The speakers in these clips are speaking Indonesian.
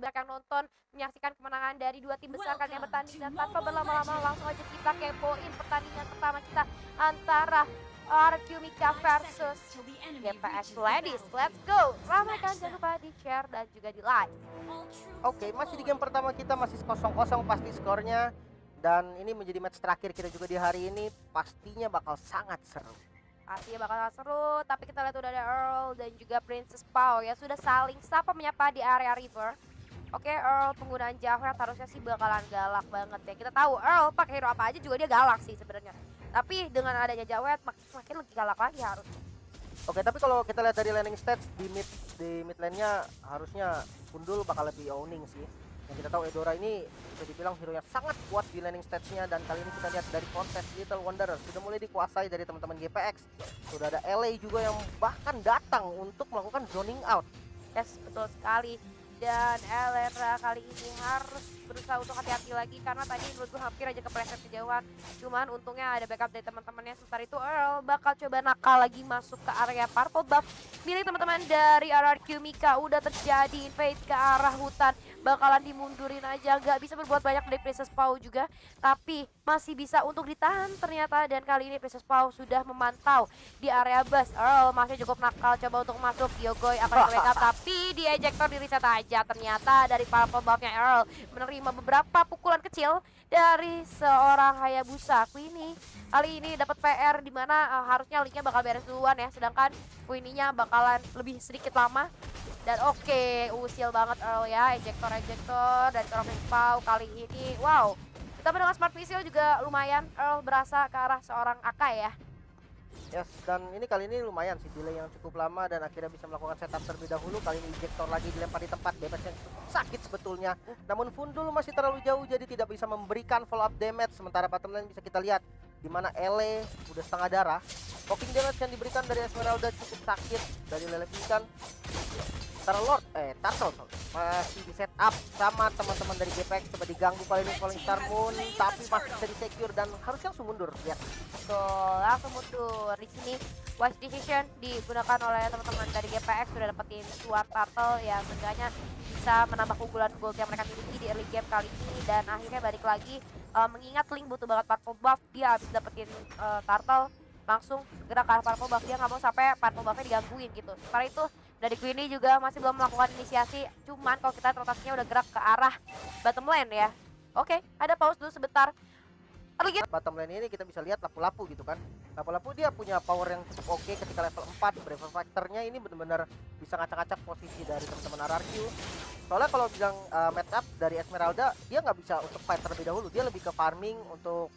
yang nonton menyaksikan kemenangan dari dua tim besar kalian yang bertanding. Dan tanpa berlama-lama langsung aja kita kepoin pertandingan pertama kita antara RQ Mika versus GPX Ladies. Let's go. Ramaikan, jangan lupa di share dan juga di like. Oke, masih di game pertama kita, masih 0-0 pasti skornya. Dan ini menjadi match terakhir kita juga di hari ini. Pastinya bakal sangat seru. Pastinya bakal seru, tapi kita lihat udah ada Earl dan juga Princess Pau ya sudah saling sapa menyapa di area river. Oke, Earl penggunaan Jahret harusnya sih bakalan galak banget ya. Kita tahu Earl pakai hero apa aja juga dia galak sih sebenarnya. Tapi dengan adanya Jahret makin lebih galak lagi harus. Oke, tapi kalau kita lihat dari landing stats di mid lane-nya harusnya Gundul bakal lebih owning sih. Yang kita tahu Eudora ini bisa dibilang hero yang sangat kuat di landing stats-nya, dan kali ini kita lihat dari kontes Little Wanderer sudah mulai dikuasai dari teman-teman GPX. Sudah ada LA juga yang bahkan datang untuk melakukan zoning out. Yes, betul sekali. Dan Elera kali ini harus berusaha untuk hati-hati lagi karena tadi menurut gue hampir aja kepleset kejauhan. Cuman untungnya ada backup dari teman-temannya. Sementara itu Earl bakal coba nakal lagi masuk ke area purple buff milik teman-teman dari RRQ Mika. Udah terjadi invade ke arah hutan, bakalan dimundurin aja, nggak bisa berbuat banyak dari Princess Pau juga, tapi masih bisa untuk ditahan ternyata. Dan kali ini Princess Pau sudah memantau di area bus. Earl masih cukup nakal coba untuk masuk. Yogoi akan di backup tapi di ejector di reset aja. Ternyata dari purple buffnya Earl menerima beberapa pukulan kecil dari seorang Hayabusa. Queenie kali ini dapat PR di mana harusnya linknya bakal beres duluan ya, sedangkan Queenie-nya bakalan lebih sedikit lama. Dan oke, usil banget Earl ya, ejector dari seorang Pau kali ini. Wow, kita dengan smart pistol juga lumayan. Earl berasa ke arah seorang Akai ya. Yes, dan ini kali ini lumayan sih delay yang cukup lama dan akhirnya bisa melakukan setup terlebih dahulu. Kali ini ejector lagi dilempar di tempat damage yang cukup sakit sebetulnya. Namun Fundul masih terlalu jauh jadi tidak bisa memberikan follow up damage. Sementara bottom lane bisa kita lihat di mana Ele udah setengah darah. Poking damage yang diberikan dari Esmeralda cukup sakit dari Lele Pikan. Turtle masih di setup sama teman-teman dari GPX, coba diganggu kali ini Falling Star Moon, tapi masih bisa di secure dan harusnya langsung mundur. Lihat. Betul, langsung mundur. Di sini wise decision digunakan oleh teman-teman dari GPX, sudah dapetin Suar Turtle yang seenggaknya bisa menambah keunggulan gold yang mereka miliki di early game kali ini. Dan akhirnya balik lagi mengingat Link butuh banget purple buff, dia habis dapetin Turtle langsung gerak ke arah purple buff, dia nggak mau sampai purple buffnya digangguin gitu. Setelah itu dari Queenie juga masih belum melakukan inisiasi, cuman kalau kita rotasinya udah gerak ke arah bottom lane ya. Oke, ada pause dulu sebentar. Bottom lane ini kita bisa lihat lapu-lapu gitu kan. Lapu-lapu dia punya power yang cukup oke ketika level 4. Braver Factor-nya ini benar-benar bisa ngacak-ngacak posisi dari teman-teman RRQ. Soalnya kalau bilang match up dari Esmeralda, dia nggak bisa untuk fight terlebih dahulu. Dia lebih ke farming untuk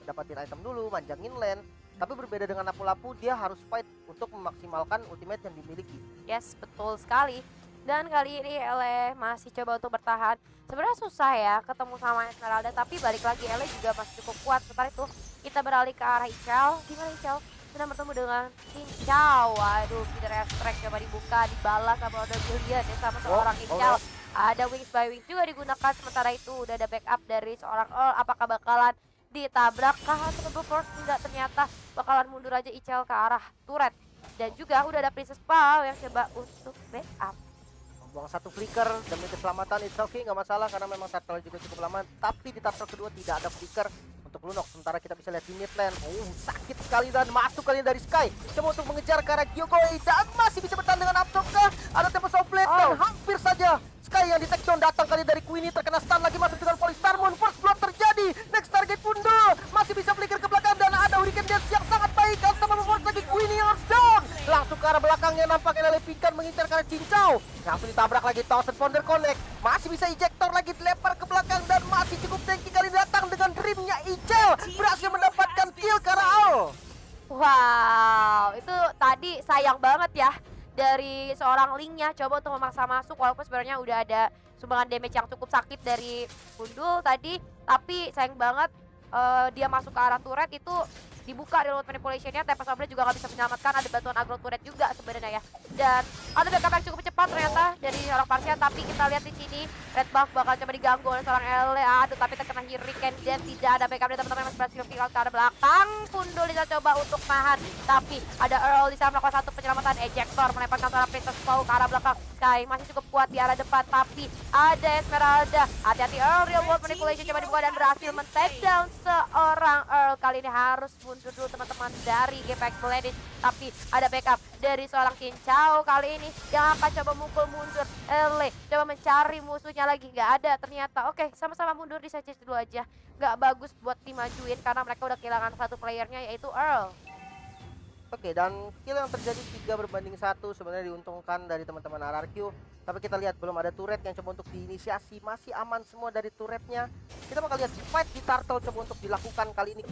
dapatin item dulu, manjangin lane. Tapi berbeda dengan lapu-lapu, dia harus fight untuk memaksimalkan ultimate yang dimiliki. Yes, betul sekali. Dan kali ini Ele masih coba untuk bertahan. Sebenarnya susah ya ketemu sama Esmeralda, tapi balik lagi Ele juga masih cukup kuat. Setelah itu kita beralih ke arah Ichal. Gimana Ichal? Sudah bertemu dengan Cincau. Waduh, feeder strike coba dibuka, dibalas sama Order Billion ya, sama seorang Ichal. Ada Wings by Wings juga digunakan. Sementara itu udah ada backup dari seorang Earl. Apakah bakalan ditabrak kah atau double force? Enggak, ternyata bakalan mundur aja Ichal ke arah turret. Dan juga udah ada Princess Pau yang coba untuk backup. Buang satu flicker demi keselamatan, it's okay, nggak masalah karena memang turtle juga cukup lama. Tapi di turtle kedua tidak ada flicker untuk Lunok. Sementara kita bisa lihat di mid lane, sakit sekali dan masuk kali ini dari Sky. Coba untuk mengejar ke arah Gyokoi dan masih bisa bertahan dengan Absoka. Ada Tempest of Blade dan hampir saja Sky yang di take down datang kali dari Queenie, terkena stun lagi masuk dengan Falling Star Moon. First blood terjadi, next target Fundul masih bisa flicker ke belakang dan ada Hurricane Dance yang sangat baik. Sama membuat lagi Queenie yang harus down. Langsung ke arah belakangnya nampaknya Lele Pikan mengincar ke arah Cincau. Langsung ditabrak lagi Thousand Founder Connect. Masih bisa ejector lagi dilempar ke belakang dan masih cukup tanky kali datang dengan dreamnya Ichel. Berhasil mendapatkan kill ke arah Al. Wow, itu tadi sayang banget ya dari seorang Linknya coba untuk memaksa masuk, walaupun sebenarnya udah ada sumbangan damage yang cukup sakit dari Gundul tadi, tapi sayang banget dia masuk ke arah turret itu dibuka reload manipulationnya. Tempest of Blade juga nggak bisa menyelamatkan, ada bantuan agro turret juga sebenarnya ya. Dan ada backup yang cukup cepat ternyata dari seorang Parsia, tapi kita lihat di sini red buff bakal coba diganggu oleh seorang Ele. Aduh, tapi terkena Hurricane dan tidak ada backup dari teman-teman yang masih berhasil viral ke arah belakang. Fundul bisa coba untuk nahan, tapi ada Earl di sana melakukan satu penyelamatan ejector, melemparkan seorang Princess Pau ke arah belakang. Sky masih cukup kuat di arah depan, tapi ada Esmeralda. Hati-hati Earl, real world manipulation coba dibuka dan berhasil men-take down seorang Earl. Kali ini harus mundur dulu teman-teman dari GPX Blade, tapi ada backup dari seorang Kincao kali ini yang akan coba mukul mundur. Ele coba mencari musuhnya lagi, nggak ada ternyata. Oke, sama-sama mundur di stage dulu aja. Nggak bagus buat dimajuin karena mereka udah kehilangan satu playernya yaitu Earl. Oke, dan kill yang terjadi 3-1 sebenarnya diuntungkan dari teman-teman RRQ. Tapi kita lihat belum ada turret yang coba untuk diinisiasi, masih aman semua dari turretnya. Kita bakal lihat fight di Turtle coba untuk dilakukan kali ini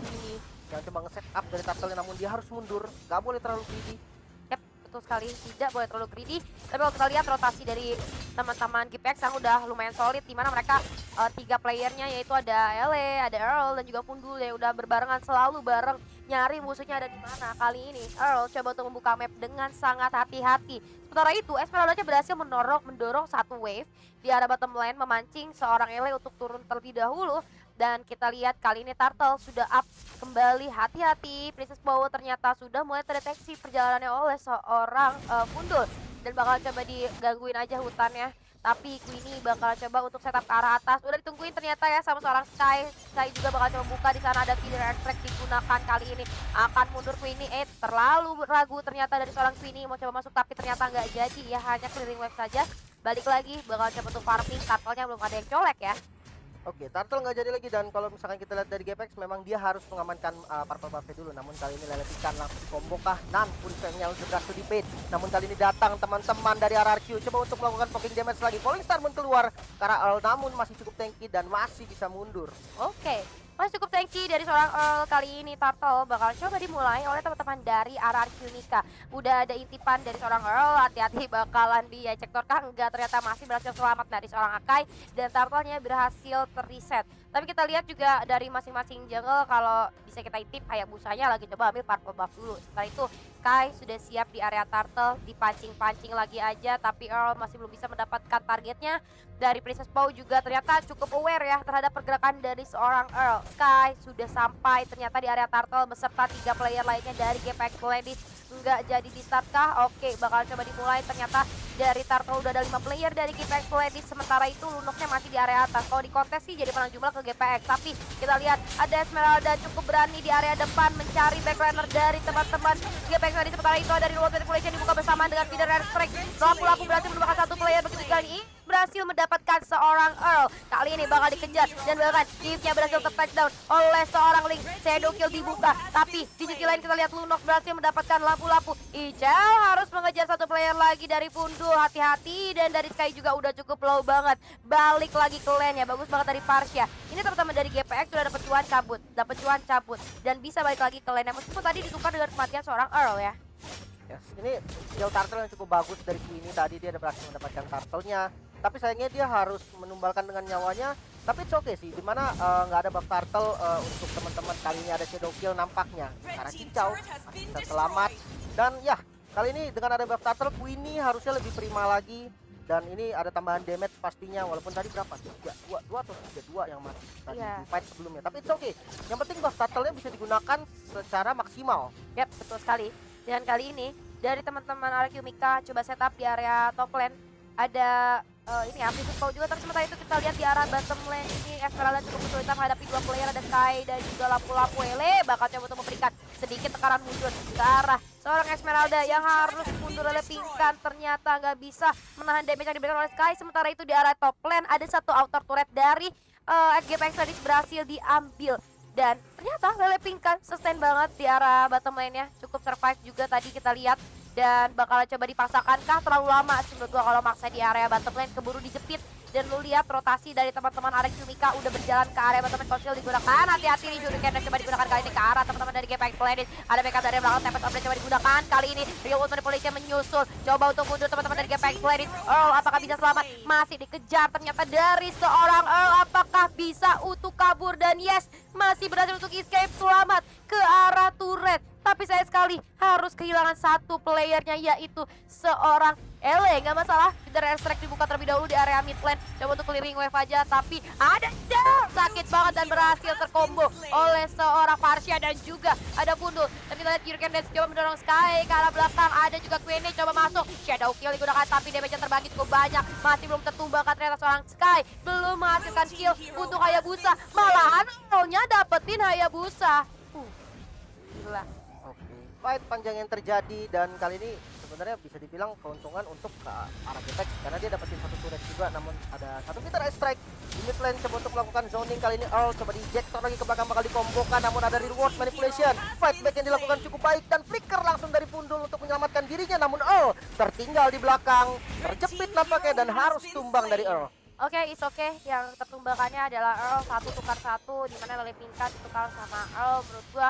yang coba nge-set up dari Turtle, namun dia harus mundur, nggak boleh terlalu greedy. Yap, betul sekali, tidak boleh terlalu greedy. Tapi kalau kita lihat rotasi dari teman-teman GPX yang udah lumayan solid, dimana mereka 3 playernya yaitu ada Ele, ada Earl, dan juga Fundul yang udah berbarengan, selalu bareng nyari musuhnya ada di mana. Kali ini Earl coba untuk membuka map dengan sangat hati-hati. Sementara itu Esmeralda berhasil mendorong satu wave di arah bottom lane, memancing seorang Ele untuk turun terlebih dahulu. Dan kita lihat kali ini Turtle sudah up kembali. Hati-hati, Princess Power ternyata sudah mulai terdeteksi perjalanannya oleh seorang Fundul, dan bakal coba digangguin aja hutannya. Tapi Queenie bakal coba untuk setup ke arah atas. Udah ditungguin ternyata ya sama seorang Sky. Sky juga bakal coba buka, di sana ada feeder extract digunakan. Kali ini akan mundur Queenie. Terlalu ragu ternyata dari seorang Queenie mau coba masuk, tapi ternyata nggak jadi ya, hanya clearing wave saja. Balik lagi bakal coba untuk farming. Turtle-nya belum ada yang colek ya. Oke, Turtle nggak jadi lagi, dan kalau misalkan kita lihat dari GPX memang dia harus mengamankan purple buff dulu. Namun kali ini Lele Pikan langsung combo kah? Nan Purifengnya untuk berhasil di bait. Namun kali ini datang teman-teman dari RRQ coba untuk melakukan poking damage lagi. Falling Star pun keluar karena Earl namun masih cukup tanky dan masih bisa mundur. Oke, masih cukup tanky dari seorang Earl. Kali ini Turtle bakal coba dimulai oleh teman-teman dari RRQ Nika. Udah ada intipan dari seorang Earl, hati-hati bakalan diejek kah? Enggak, ternyata masih berhasil selamat dari seorang Akai, dan Turtle-nya berhasil terreset. Tapi kita lihat juga dari masing-masing jungle, kalau bisa kita intip Hayabusanya lagi coba ambil purple buff dulu. Setelah itu Sky sudah siap di area Turtle, dipancing-pancing lagi aja, tapi Earl masih belum bisa mendapatkan targetnya. Dari Princess Pau juga ternyata cukup aware ya terhadap pergerakan dari seorang Earl. Sky sudah sampai ternyata di area Turtle beserta 3 player lainnya dari GPX Ladies. Enggak jadi di start kah? Oke, bakal coba dimulai. Ternyata dari Turtle udah ada 5 player dari GPX Ladies. Sementara itu Lunoknya masih di area atas. Kalau di kontes sih jadi menang jumlah ke GPX. Tapi kita lihat ada Esmeralda cukup berani di area depan mencari backliner dari teman-teman GPX Ladies. Sementara itu ada Real World Manipulation dibuka bersamaan dengan feeder air strike. Lampu-lampu berhasil menemukan 1 player, begitu kali ini berhasil mendapatkan seorang Earl. Kali ini bakal dikejar dan bahkan Chiefnya berhasil ter-touchdown oleh seorang Link. Shadow kill dibuka, tapi di sisi lain kita lihat Lunok berhasil mendapatkan lampu-lampu. Ijal harus mengejar 1 player lagi dari Fundul, hati-hati, dan dari Sky juga udah cukup low banget. Balik lagi ke lane ya, bagus banget dari Parsha. Ini teman-teman dari GPX sudah dapat cuan cabut, dan bisa balik lagi ke lane meskipun tadi ditukar dengan kematian seorang Earl ya. Yes, ini skill Turtle yang cukup bagus dari Queenie. Tadi dia berhasil mendapatkan Turtle-nya, tapi sayangnya dia harus menumbalkan dengan nyawanya. Tapi it's okay sih, dimana nggak ada buff Turtle untuk teman-teman. Kali ini ada Shadow Kill nampaknya karena Cincau masih bisa selamat. Dan ya, kali ini dengan ada buff Turtle, Queenie harusnya lebih prima lagi. Dan ini ada tambahan damage pastinya, walaupun tadi berapa? 2 atau 3 yang mati tadi di fight sebelumnya. Tapi it's okay, yang penting buff Turtle-nya bisa digunakan secara maksimal. Yap, betul sekali. Dan kali ini dari teman-teman RRQ Mika coba setup di area top lane. Ada ini ya, Princess Pau juga, tapi sementara itu kita lihat di arah bottom lane ini Esmeralda cukup kesulitan menghadapi 2 player, ada Sky dan juga lampu-lampu. Ele bakal coba untuk memberikan sedikit tekanan mundur ke arah seorang Esmeralda yang harus mundur oleh Pingkan. Ternyata nggak bisa menahan damage yang diberikan oleh Sky. Sementara itu di arah top lane ada 1 outer turret dari GPX Ladies berhasil diambil. Dan ternyata Lele Pingkan sustain banget di arah bottom lane-nya, cukup survive juga tadi kita lihat. Dan bakal coba dipaksakan kah? Terlalu lama sih menurut gua kalau maksa di area bottom lane, keburu dijepit. Dan lu lihat rotasi dari teman-teman RRQ Mika udah berjalan ke area bottom lane, Conceal digunakan. Hati-hati nih Shuriken yang coba digunakan kali ini ke arah teman-teman dari GPX Ladies. Ada backup dari belakang, Tempest Orb coba digunakan. Kali ini Real World Manipulation menyusul, coba untuk mundur teman-teman dari GPX Ladies. Earl apakah bisa selamat? Masih dikejar ternyata dari seorang Earl. Apakah bisa untuk kabur? Dan yes, masih berhasil untuk escape selamat ke arah turret. tapi saya sekali harus kehilangan satu playernya, yaitu seorang Ele. Nggak masalah, Feeder Airstrike dibuka terlebih dahulu di area mid lane. Coba untuk clearing wave aja, tapi ada sakit banget dan berhasil terkombo oleh seorang Farsha dan juga ada Pundul. Tapi kita lihat Hurricane Dance coba mendorong Sky ke arah belakang, ada juga Queenie coba masuk. Shadow Kill digunakan, tapi damage-nya terbagi cukup banyak. Masih belum tertumbangkan ternyata seorang Sky. Belum menghasilkan kill untuk Hayabusa. Malahan nya dapetin Hayabusa. Gila. Oke, fight panjang yang terjadi dan kali ini sebenarnya bisa dibilang keuntungan untuk ke arah Gepex karena dia dapetin satu turret juga, namun ada satu Feeder Airstrike di mid lane coba untuk melakukan zoning. Kali ini Earl coba di-ejector lagi ke belakang, bakal dikombokan, namun ada reward manipulation. Fight back yang dilakukan cukup baik dan flicker langsung dari Pundul untuk menyelamatkan dirinya, namun Earl tertinggal di belakang, terjepit nampaknya dan harus tumbang dari Earl. Oke, it's okay. Yang tertumbangkannya adalah Earl, satu tukar satu, dimana Lele Pinkas tukar sama Earl. Menurut gua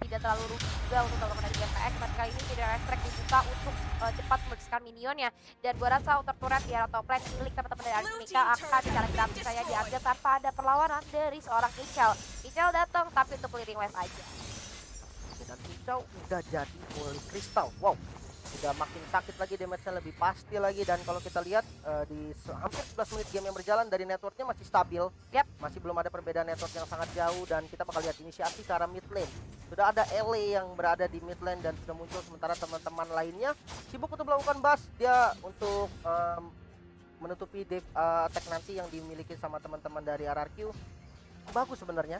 tidak terlalu rugi juga untuk teman-teman dari GPX, tapi kali ini Feeder Airstrike dibuka untuk cepat membersihkan minionnya. Dan gua rasa outer turret di area top lane milik teman-teman dari Archimika akan secara gratis saya diambil tanpa ada perlawanan dari seorang Michel. Michel datang tapi untuk clearing wave aja. Dan Hijau udah jadi Holy Crystal. Wow, udah makin sakit lagi, damage-nya lebih pasti lagi. Dan kalau kita lihat di hampir 11 menit game yang berjalan, dari networknya masih stabil. Yap. Masih belum ada perbedaan network yang sangat jauh. Dan kita bakal lihat inisiasi ke arah mid lane. Sudah ada Ele yang berada di mid lane dan sudah muncul, sementara teman-teman lainnya sibuk untuk melakukan bus. Dia untuk menutupi attack nanti yang dimiliki sama teman-teman dari RRQ. Bagus sebenarnya.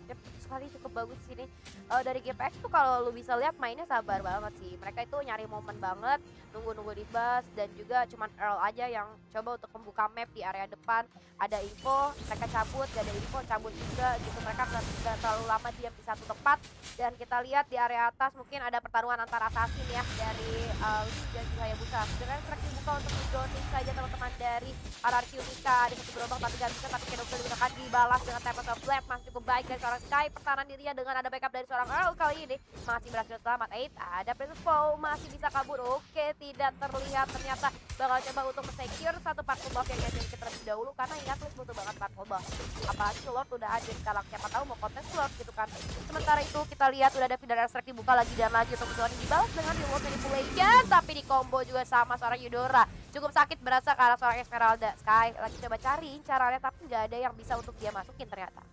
Yep, sekali cukup bagus di sini. Dari GPX tuh kalau lu bisa lihat mainnya sabar banget sih. Mereka itu nyari momen banget, nunggu-nunggu di bus, dan juga cuman Earl aja yang coba untuk membuka map di area depan. Ada info, mereka cabut, gak ada info, cabut juga gitu. Mereka nggak terlalu lama diam di satu tempat. Dan kita lihat di area atas mungkin ada pertarungan antara assassin ya dari Lee dan juga Hayabusa. Dengan track dibuka untuk menjoning saja teman-teman dari RRQ Mika. Ada satu gerobak tapi gak bisa, tapi Shadow Kill digunakan dibalas dengan Tempest of Blade. Masih cukup baik dari seorang Sky. Pertahanan dirinya dengan ada backup dari seorang Earl kali ini masih berhasil selamat. Ada Princess Poe masih bisa kabur. Oke, tidak terlihat, ternyata bakal coba untuk men-secure satu particle buff yang jadi terlebih dahulu, karena ingat Liz butuh banget particle buff. Apalagi Lord udah ada sekarang, siapa tahu mau kontes Lord gitu kan. Sementara itu kita lihat udah ada Feeder Airstrike dibuka lagi dan lagi untuk menjual dibalas dengan reward manipulation, tapi di combo juga sama seorang Eudora. Cukup sakit berasa ke arah seorang Esmeralda. Sky lagi coba cari caranya tapi nggak ada yang bisa untuk dia masukin ternyata.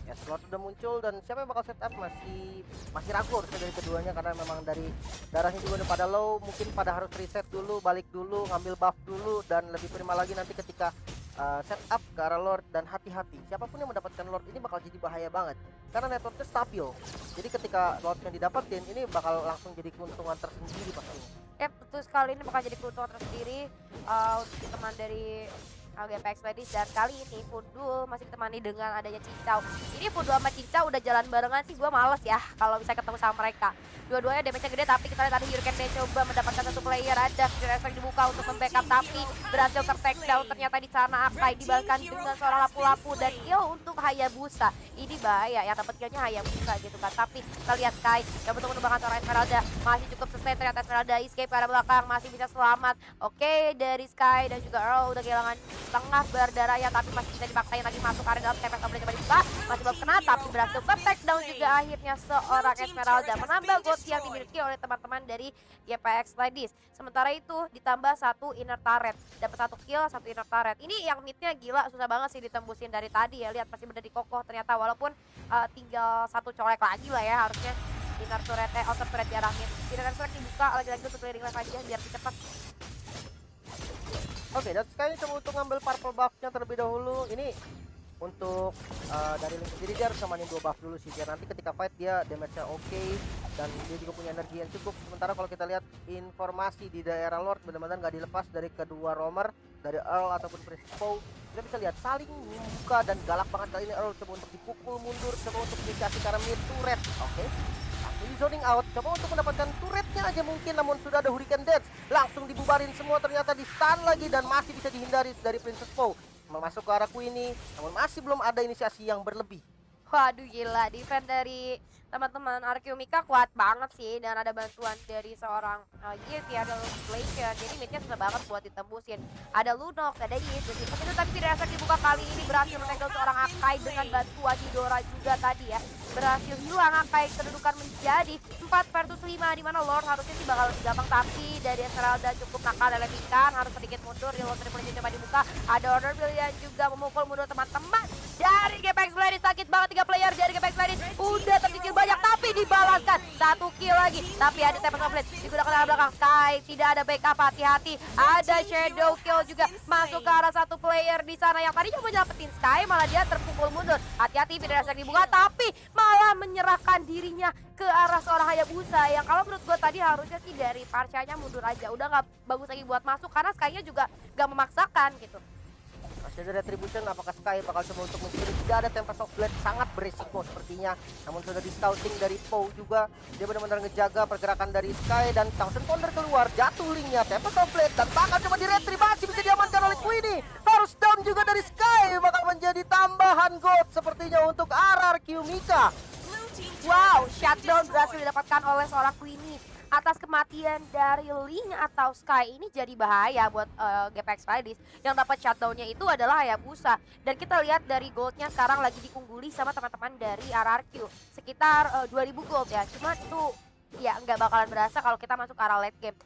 Ya, slot udah muncul dan siapa yang bakal setup masih ragu harusnya dari keduanya, karena memang dari darahnya juga udah pada low, mungkin pada harus reset dulu, balik dulu, ngambil buff dulu, dan lebih prima lagi nanti ketika setup ke arah Lord. Dan hati-hati, siapapun yang mendapatkan Lord ini bakal jadi bahaya banget karena networknya stabil. Jadi ketika Lordnya didapetin ini bakal langsung jadi keuntungan tersendiri pastinya. Betul sekali, ini bakal jadi keuntungan tersendiri untuk teman dari GPX Ladies. Dan kali ini Pundul masih ditemani dengan adanya Cincau. Ini Pundul sama Cincau udah jalan barengan sih, gue males ya kalau bisa ketemu sama mereka. Dua-duanya damage-nya gede, tapi kita lihat tadi Hurricane Day coba mendapatkan satu player. Ada Feeder Airstrike dibuka untuk membackup, tapi berhasil ter-takedown ternyata di sana. Akai dibalaskan dengan seorang lapu-lapu dan kill untuk Hayabusa. Ini bahaya, yang dapat killnya Hayabusa gitu kan. Tapi kita lihat Sky coba untuk menumbangkan seorang Esmeralda, masih cukup sustain, ternyata Esmeralda escape ke arah belakang, masih bisa selamat. Oke, dari Sky dan juga Earl udah kehilangan setengah berdarah ya, tapi masih bisa dipaksain lagi masuk area dalam. Tempest coba dibuka, masih belum kena, tapi berhasil ke-takedown juga akhirnya seorang Esmeralda, menambah gold yang dimiliki oleh teman-teman dari GPX Ladies. Sementara itu ditambah satu inner turret, dapat satu kill, satu inner turret. Ini yang midnya gila, susah banget sih ditembusin dari tadi ya. Lihat masih berdiri kokoh ternyata, walaupun tinggal satu colek lagi lah ya harusnya. Inner turret, outer turret di arah mid. Feeder Airstrike dibuka lagi-lagi untuk clearing live aja biar cepat. Oke, dan sekarang coba untuk ngambil purple buff-nya terlebih dahulu. Ini untuk dari Link sendiri dia harus namanin 2 buff dulu sih, biar nanti ketika fight dia damage-nya oke dan dia juga punya energi yang cukup. Sementara kalau kita lihat informasi di daerah Lord benar-benar nggak dilepas dari kedua roamer, dari Earl ataupun Princess Poe. Kita bisa lihat saling membuka dan galak banget kali ini. Earl coba untuk dipukul mundur, coba untuk inisiasi karena mid turret. Oke, langsung zoning out, coba untuk mendapatkan turretnya aja mungkin, namun sudah ada Hurricane Dance, langsung dibubarin semua, ternyata di stun lagi dan masih bisa dihindari dari Princess Poe. Masuk ke arah Queenie, namun masih belum ada inisiasi yang berlebih. Waduh gila, defense dari teman-teman RQ Mika kuat banget sih, dan ada bantuan dari seorang Yiv ya, ada Inflation, jadi midnya susah banget buat ditembusin. Ada Lunox, ada Yiv, jadi itu tapi tidak efektif dibuka. Kali ini berhasil menegel seorang Akai dengan bantuan Yudora juga tadi ya. Berhasil hilang Akai, kedudukan menjadi 4 versus 5, di mana Lord harusnya sih bakal lebih gampang, tapi dari Esmeralda cukup nakal dan lepikan, harus sedikit mundur. Reload triple coba dibuka, ada order pilihan juga memukul mundur teman-teman dari GPX Ladies. Sakit banget 3 player dari GPX Ladies, udah tercicil banyak tapi dibalaskan 1 kill lagi, tapi ada Tempest of Blade digunakan arah belakang. Sky tidak ada backup, hati-hati, ada Shadow Kill juga masuk ke arah 1 player di sana yang tadinya mau nyelamatin Sky, malah dia terpukul mundur. Hati-hati, tidak bisa dibuka, tapi malah menyerahkan dirinya ke arah seorang Hayabusa yang kalau menurut gue tadi harusnya sih dari Parchanya mundur aja, udah nggak bagus lagi buat masuk karena Sky-nya juga nggak memaksakan gitu. Masih ada retribution, apakah Sky bakal coba untuk mencuri? Tidak ada Tempest of Blade, sangat berisiko sepertinya. Namun sudah di scouting dari Poe juga, dia benar-benar ngejaga pergerakan dari Sky, dan Thousand Pounder keluar, jatuh linknya Tempest of Blade, dan bakal coba diretribusi, bisa diamankan oleh Queenie. Harus down juga dari Sky, bakal menjadi tambahan gold sepertinya untuk RRQ Mika. Wow, shutdown berhasil didapatkan oleh seorang Queenie. Atas kematian dari Ling atau Sky ini jadi bahaya buat GPX Ladies. Yang dapat shutdownnya itu adalah Hayabusa. Dan kita lihat dari goldnya sekarang lagi diungguli sama teman-teman dari RRQ. Sekitar 2000 gold ya. Cuma itu ya nggak bakalan berasa kalau kita masuk ke arah late game.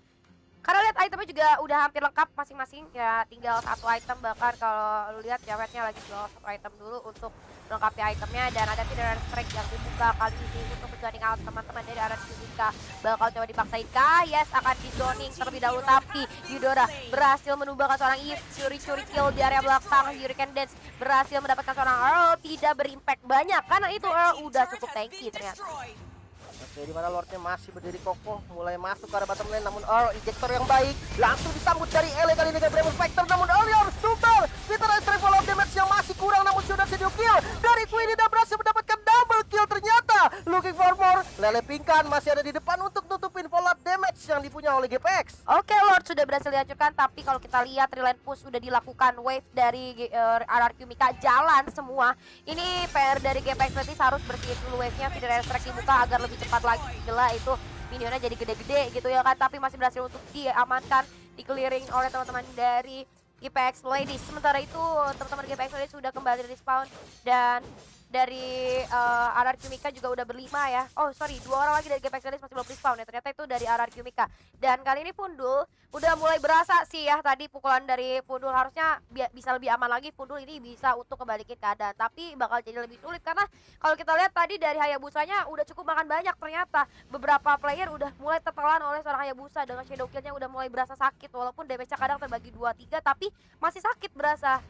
Karena lihat itemnya juga udah hampir lengkap masing-masing ya, tinggal 1 item, bahkan kalau lu lihat ceweknya lagi jual 1 item dulu untuk melengkapi itemnya. Dan ada tidak strike yang dibuka kali ini untuk menjoining out teman-teman dari arah Yudika. Bakal coba dipaksain kah? Yes, akan di zoning terlebih dahulu, tapi Yudora berhasil menumbangkan seorang Eve, curi-curi kill di area belakang. Hurricane Dance berhasil mendapatkan seorang Earl, tidak berimpact banyak karena itu Earl udah cukup tanky ternyata. Oke, di mana Lordnya masih berdiri kokoh, mulai masuk ke arah bottom lane, namun Earl injektor yang baik langsung disambut dari Ele kali ini dengan Brave Spectre, namun Earl harus tumbal. Peter Strike follow damage yang masih kurang, namun sudah video kill dari Queenie dan berhasil mendapatkan double kill ternyata. Looking for more, Lele Pingkan masih ada di depan untuk nutupin fallout damage yang dipunya oleh GPX. Oke, Lord sudah berhasil dihancurkan, tapi kalau kita lihat reline push sudah dilakukan, wave dari RRQ Mika jalan semua. Ini PR dari GPX Ladies harus bersihin dulu wave-nya, Feeder Strike dibuka agar lebih cepat lagi. Gila itu minionnya jadi gede-gede gitu ya kan, tapi masih berhasil untuk diamankan, di-clearing oleh teman-teman dari GPX Ladies. Sementara itu teman-teman GPX Ladies sudah kembali respawn, dan dari RRQ Mika juga udah berlima ya. Oh sorry, 2 orang lagi dari GPX Ladies masih belum respawn ya. Ternyata itu dari RRQ Mika. Dan kali ini Pundul udah mulai berasa sih ya, tadi pukulan dari Pundul harusnya bisa lebih aman lagi. Pundul ini bisa untuk kembalikin keadaan, tapi bakal jadi lebih sulit karena kalau kita lihat tadi dari Hayabusanya udah cukup makan banyak. Ternyata beberapa player udah mulai tertelan oleh seorang Hayabusa dengan shadow killnya udah mulai berasa sakit, walaupun damage-nya kadang terbagi 2-3 tapi masih sakit berasa.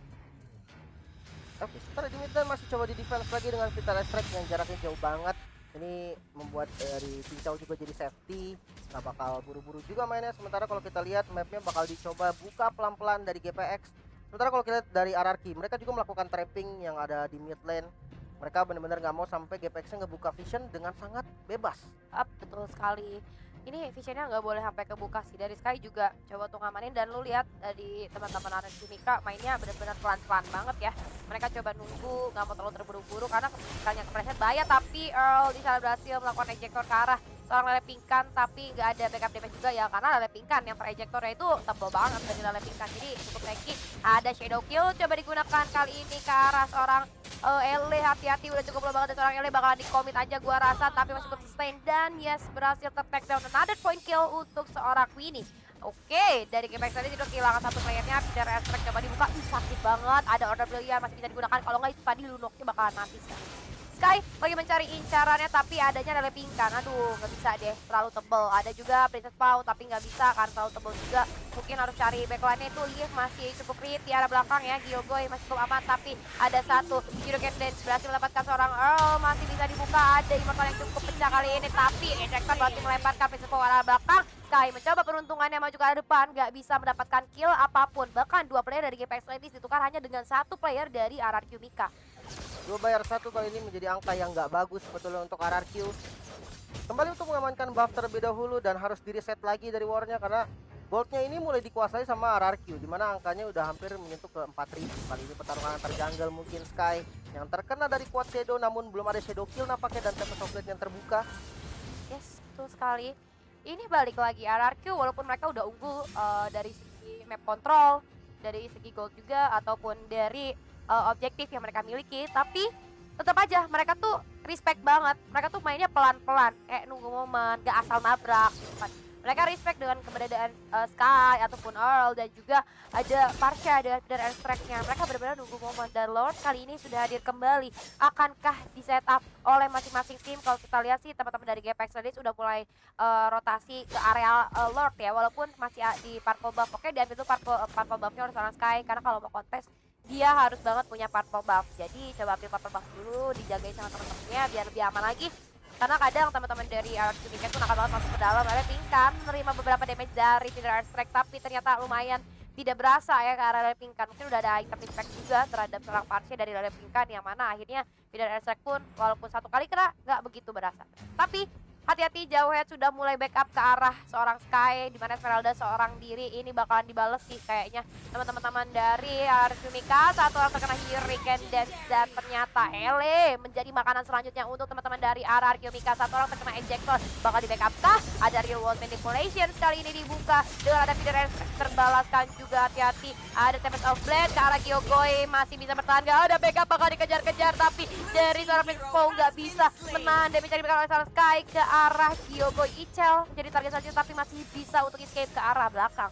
Tapi setelah di mid lane masih coba di defense lagi dengan Vital Strike yang jaraknya jauh banget. Ini membuat dari Pincau juga jadi safety, nggak bakal buru-buru juga mainnya. Sementara kalau kita lihat mapnya bakal dicoba buka pelan-pelan dari GPX. Sementara kalau kita lihat dari RRQ, mereka juga melakukan trapping yang ada di mid lane. Mereka benar-benar nggak mau sampai GPX-nya ngebuka vision dengan sangat bebas. Betul sekali. Ini visionnya nggak boleh sampai kebuka sih. Dari Sky juga coba untuk ngamanin, dan lu lihat dari teman-teman RRQ Mika mainnya benar-benar pelan-pelan banget ya. Mereka coba nunggu, nggak mau terlalu terburu-buru karena sekalinya kepreset bahaya, tapi Earl di sana berhasil melakukan ejector ke arah seorang Lele Pingkan, tapi nggak ada backup damage juga ya karena Lele Pingkan yang terejektornya itu tebal banget dari Lele Pingkan, jadi cukup tanky. Ada shadow kill coba digunakan kali ini ke arah seorang Ele. Hati-hati, udah cukup low banget dari seorang Ele, bakalan di commit aja gua rasa, tapi masih cukup sustain, dan yes berhasil ter-take down another point kill untuk seorang Queenie. Oke, dari GPX tadi sudah kehilangan 1 playernya. Peter Strike coba dibuka, sakit banget. Ada order brilliant masih bisa digunakan, kalau nggak itu tadi Lunoknya bakalan mati sekali. Sky lagi mencari incarannya, tapi adanya Lele Pingkan. Aduh, nggak bisa deh, terlalu tebel. Ada juga Princess Pau, tapi nggak bisa karena terlalu tebel juga. Mungkin harus cari backline-nya itu. Liv masih cukup creep di arah belakang ya. Gyogoy masih cukup aman, tapi ada 1 Hurricane Dance berhasil mendapatkan seorang Earl. Masih bisa dibuka, ada Immortal yang cukup pecah kali ini, tapi Ejector berhasil melemparkan Princess Pau arah belakang. Sky mencoba peruntungannya maju ke arah depan, nggak bisa mendapatkan kill apapun. Bahkan 2 player dari GPX Ladies ditukar hanya dengan 1 player dari RRQ Mika. 2 bayar 1 kali ini menjadi angka yang nggak bagus sebetulnya untuk RRQ. Kembali untuk mengamankan buff terlebih dahulu dan harus di reset lagi dari warnya karena Goldnya ini mulai dikuasai sama RRQ, dimana angkanya udah hampir menyentuh ke 4000. Kali ini pertarungan antar jungle mungkin Sky yang terkena dari Quad Shadow, namun belum ada Shadow Kill nampaknya dan Tempest of Blade yang terbuka. Yes, betul sekali. Ini balik lagi RRQ walaupun mereka udah unggul dari segi map control, dari segi gold juga ataupun dari objektif yang mereka miliki, tapi tetap aja mereka tuh respect banget. Mereka tuh mainnya pelan-pelan, kayak nunggu momen, gak asal nabrak gitu kan. Mereka respect dengan keberadaan Sky ataupun Earl dan juga ada Parsha dan airstrike-nya. Mereka benar-benar nunggu momen dan Lord kali ini sudah hadir kembali. Akankah di setup oleh masing-masing tim? Kalau kita lihat sih teman-teman dari GPX tadi sudah mulai rotasi ke area Lord ya, walaupun masih di purple buff. Oke, diambil dulu purple buff-nya oleh seorang Sky karena kalau mau kontes dia harus banget punya purple buff. Jadi coba ambil purple buff dulu, dijagain sama teman-temannya biar lebih aman lagi. Karena kadang teman-teman dari RRQ Weekend tuh nakal banget masuk ke dalam, ada Pinkan menerima beberapa damage dari Feeder Airstrike, tapi ternyata lumayan tidak berasa ya ke arah Pinkan. Mungkin udah ada item impact juga terhadap seorang Parsha dari Pinkan, yang mana akhirnya Feeder Airstrike pun walaupun satu kali kena nggak begitu berasa. Tapi hati-hati, Jauhead sudah mulai backup ke arah seorang Sky, dimana Esmeralda seorang diri ini bakalan dibales sih kayaknya teman-teman dari RRQ Mika. Satu orang terkena Hurricane Dance dan ternyata Ele menjadi makanan selanjutnya untuk teman-teman dari RRQ Mika. Satu orang terkena Ejector, bakal di backup kah? Ada Real World Manipulation kali ini dibuka dengan ada Feeder Airstrike terbalaskan juga. Hati-hati, ada Tempest of Blade ke arah Kyogoi, masih bisa bertahan, gak ada backup, bakal dikejar-kejar, tapi dari seorang Princess Paul gak bisa menahan damage yang diberikan oleh seorang Sky ke arah Kyogoi. Ichel jadi target selanjutnya tapi masih bisa untuk escape ke arah belakang.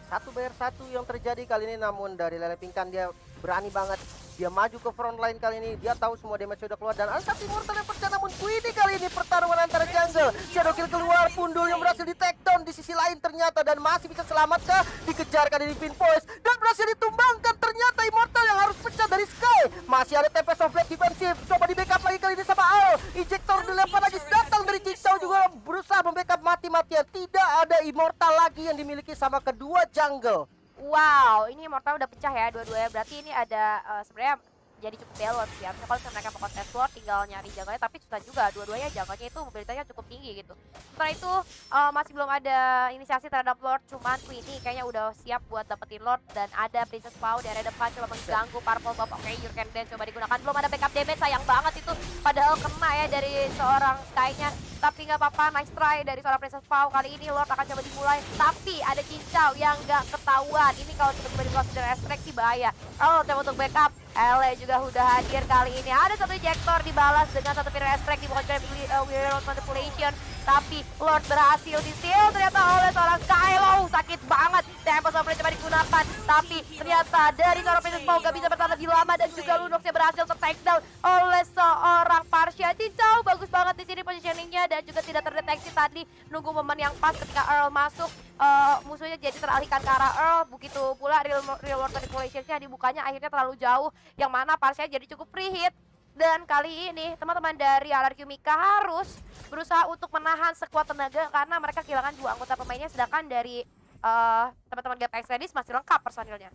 1-1 yang terjadi kali ini, namun dari Lele Pinkan dia berani banget. Dia maju ke front line kali ini, dia tahu semua damage sudah keluar dan ada satu immortal yang pecah, namun Queenie kali ini pertarungan antara jungle. Shadow Kill keluar, Pundul yang berhasil di take down di sisi lain ternyata dan masih bisa selamat kah? Dikejarkan di pinpoint dan berhasil ditumbangkan, ternyata immortal yang harus pecah dari Sky. Masih ada Tempest of Blade defensif, coba di backup lagi kali ini sama Al. Ejector dilempar lagi, datang dari Jigsaw juga berusaha membackup mati-matian. Tidak ada immortal lagi yang dimiliki sama kedua jungle. Wow, ini Immortal udah pecah ya dua-duanya. Berarti ini ada sebenarnya jadi cukup balance ya. Misalnya kalau misalnya mereka mau kontes Lord tinggal nyari jungle-nya, tapi susah juga. Dua-duanya jungle-nya itu mobilitasnya cukup tinggi gitu. Setelah itu masih belum ada inisiasi terhadap Lord, cuman Queenie kayaknya udah siap buat dapetin Lord. Dan ada Princess Pau di area depan coba mengganggu Purple Buff. Oke, Hurricane Dance coba digunakan. Belum ada backup damage, sayang banget itu. Padahal kena ya dari seorang Sky-nya. Tapi nggak apa-apa, nice try dari seorang Princess Pau. Kali ini Lord akan coba dimulai, tapi ada cincau yang nggak ketahuan. Ini kalau tiba-tiba di dari Airstrike sih bahaya. Kalau coba untuk backup, Ele juga udah hadir kali ini. Ada satu ejector dibalas dengan satu Feeder Airstrike dibuka Real Manipulation. Tapi Lord berhasil di-steal ternyata oleh seorang Kylo. Sakit banget, Tempest of Blade coba digunakan. Tapi ternyata dari seorang Princess Pau gak bisa bertahan lebih lama. Dan juga Lunoxnya berhasil ter-takedown oleh seorang Parsha. Cincau bagus banget di sini positioningnya dan juga tidak terdeteksi tadi. Nunggu momen yang pas ketika Earl masuk, musuhnya jadi teralihkan ke arah Earl. Begitu pula Real World Manipulation-nya dibukanya akhirnya terlalu jauh, yang mana Parsha jadi cukup free hit. Dan kali ini teman-teman dari RRQ Mika harus berusaha untuk menahan sekuat tenaga karena mereka kehilangan dua anggota pemainnya, sedangkan dari teman-teman GPX Ladies masih lengkap personilnya.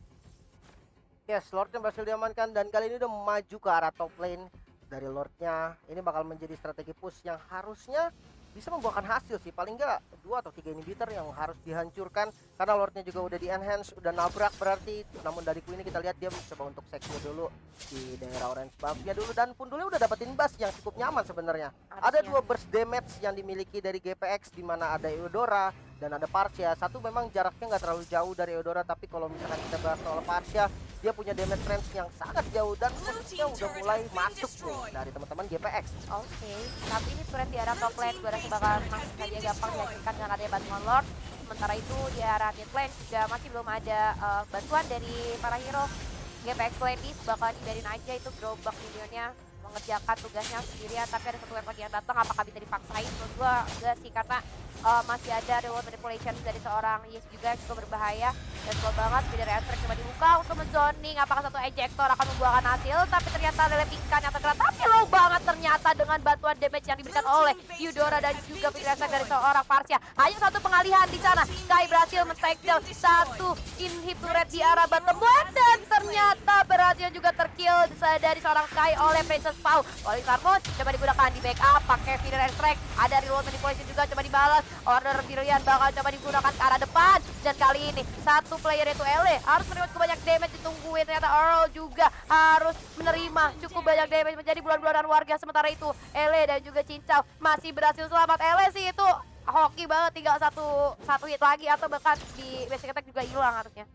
Yes, Lordnya berhasil diamankan dan kali ini udah maju ke arah top lane. Dari Lordnya ini bakal menjadi strategi push yang harusnya bisa membuahkan hasil sih. Paling nggak 2 atau 3 inhibitor yang harus dihancurkan karena Lordnya juga udah di enhance, udah nabrak berarti. Namun dari Queenie kita lihat dia mencoba untuk secure dulu di daerah orange buff-nya dulu, dan Pundulnya udah dapetin bus yang cukup nyaman sebenarnya. Ada 2 burst damage yang dimiliki dari GPX, di mana ada Eudora dan ada Parsha. Satu memang jaraknya nggak terlalu jauh dari Eudora, tapi kalau misalkan kita bahas soal Parsha, dia punya damage range yang sangat jauh dan musuhnya udah mulai masuk nih dari teman-teman GPX. Oke, tapi ini turret di arah top lane gue rasa bakal langsung saja gampang dihasilkan dengan adanya bantuan Lord. Sementara itu di arah mid lane juga masih belum ada bantuan dari para hero. GPX Ladies bakal dibiarin aja itu gerobak minionnya mengerjakan tugasnya sendirian, tapi ada satu wave lagi yang datang, apakah bisa dipaksain? Menurut gue enggak sih, karena masih ada reward manipulation dari seorang Yes juga yang cukup berbahaya dan slow banget. Feeder Airstrike coba dibuka untuk menzoning, apakah satu ejector akan membuahkan hasil, tapi ternyata Lele Pinkan yang terkena, tapi low banget ternyata dengan bantuan damage yang diberikan oleh Eudora dan juga Feeder Airstrike dari seorang Parsha. Hanya satu pengalihan di sana, Sky berhasil men-takedown satu inhibitor di arah bottom lane dan ternyata berhasil juga terkill dari seorang Sky oleh Princess Pau. Oli Sarmon coba digunakan di backup pakai Feeder Airstrike, ada reward manipulation juga coba dibalas. Order Brilliant bakal coba digunakan ke arah depan Dan kali ini satu player yaitu Ele harus menerima cukup banyak damage, ditungguin. Ternyata Earl juga harus menerima cukup banyak damage menjadi bulan-bulanan warga. Sementara itu Ele dan juga Cincau masih berhasil selamat. Ele sih itu hoki banget, tinggal satu hit lagi atau bahkan di basic attack juga hilang harusnya.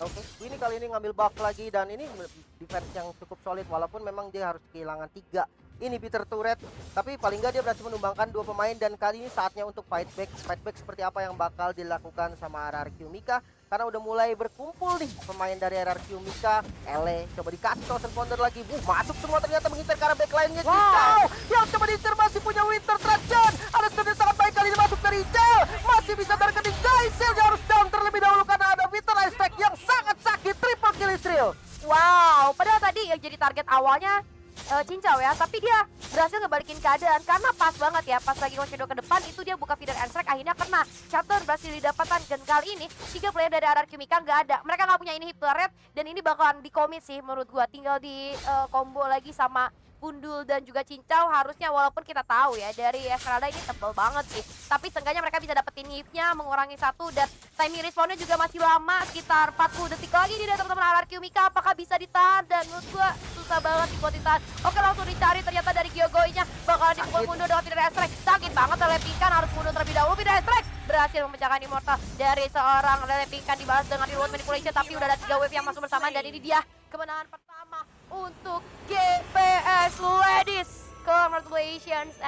Oke, ini kali ini ngambil buff lagi dan ini defense yang cukup solid walaupun memang dia harus kehilangan 3 inhibitor turret, tapi paling nggak dia berhasil menumbangkan 2 pemain dan kali ini saatnya untuk fight back seperti apa yang bakal dilakukan sama RRQ Mika karena udah mulai berkumpul nih pemain dari RRQ Mika. Ele coba dikasih Thousand Pounder lagi, masuk semua ternyata mengincar ke arah backline-nya. Cincau yang coba diincar masih punya Winter Trajan, ada stun yang sangat baik kali ini masuk dari Cincau, masih bisa terkening Gaisel yang harus down terlebih dahulu karena ada Winter Aspect yang sangat sakit, triple kill Israel. Wow, padahal tadi yang jadi target awalnya Cincau ya, tapi dia berhasil ngebalikin keadaan karena pas banget ya, pas lagi Shadow ke depan itu dia buka feeder and strike, akhirnya kena Shutter berhasil didapatkan. Dan kali ini 3 player dari RRQ Mika nggak ada, mereka nggak punya inhibitor red dan ini bakalan dikomit sih menurut gua, tinggal di combo lagi sama Gundul dan juga Cincau. Harusnya walaupun kita tahu ya dari Esmeralda ini tebel banget sih, tapi seenggaknya mereka bisa dapetin hit-nya, mengurangi 1 dan timing respawnnya juga masih lama, sekitar 40 detik lagi nih dari teman-teman RRQ Mika. Apakah bisa ditahan? Dan menurut gua susah banget buat ditahan. Oke, langsung dicari ternyata dari Gyogoinya bakalan dipukul mundur dengan feeder strike. Sakit banget, Lele Pingkan harus mundur terlebih dahulu. Feeder strike berhasil memecahkan Immortal dari seorang Lele Pingkan, dibalas dengan reload manipulation, tapi udah ada 3 wave yang masuk bersamaan dan ini dia kemenangan pertama untuk GPS Ladies. Congratulations.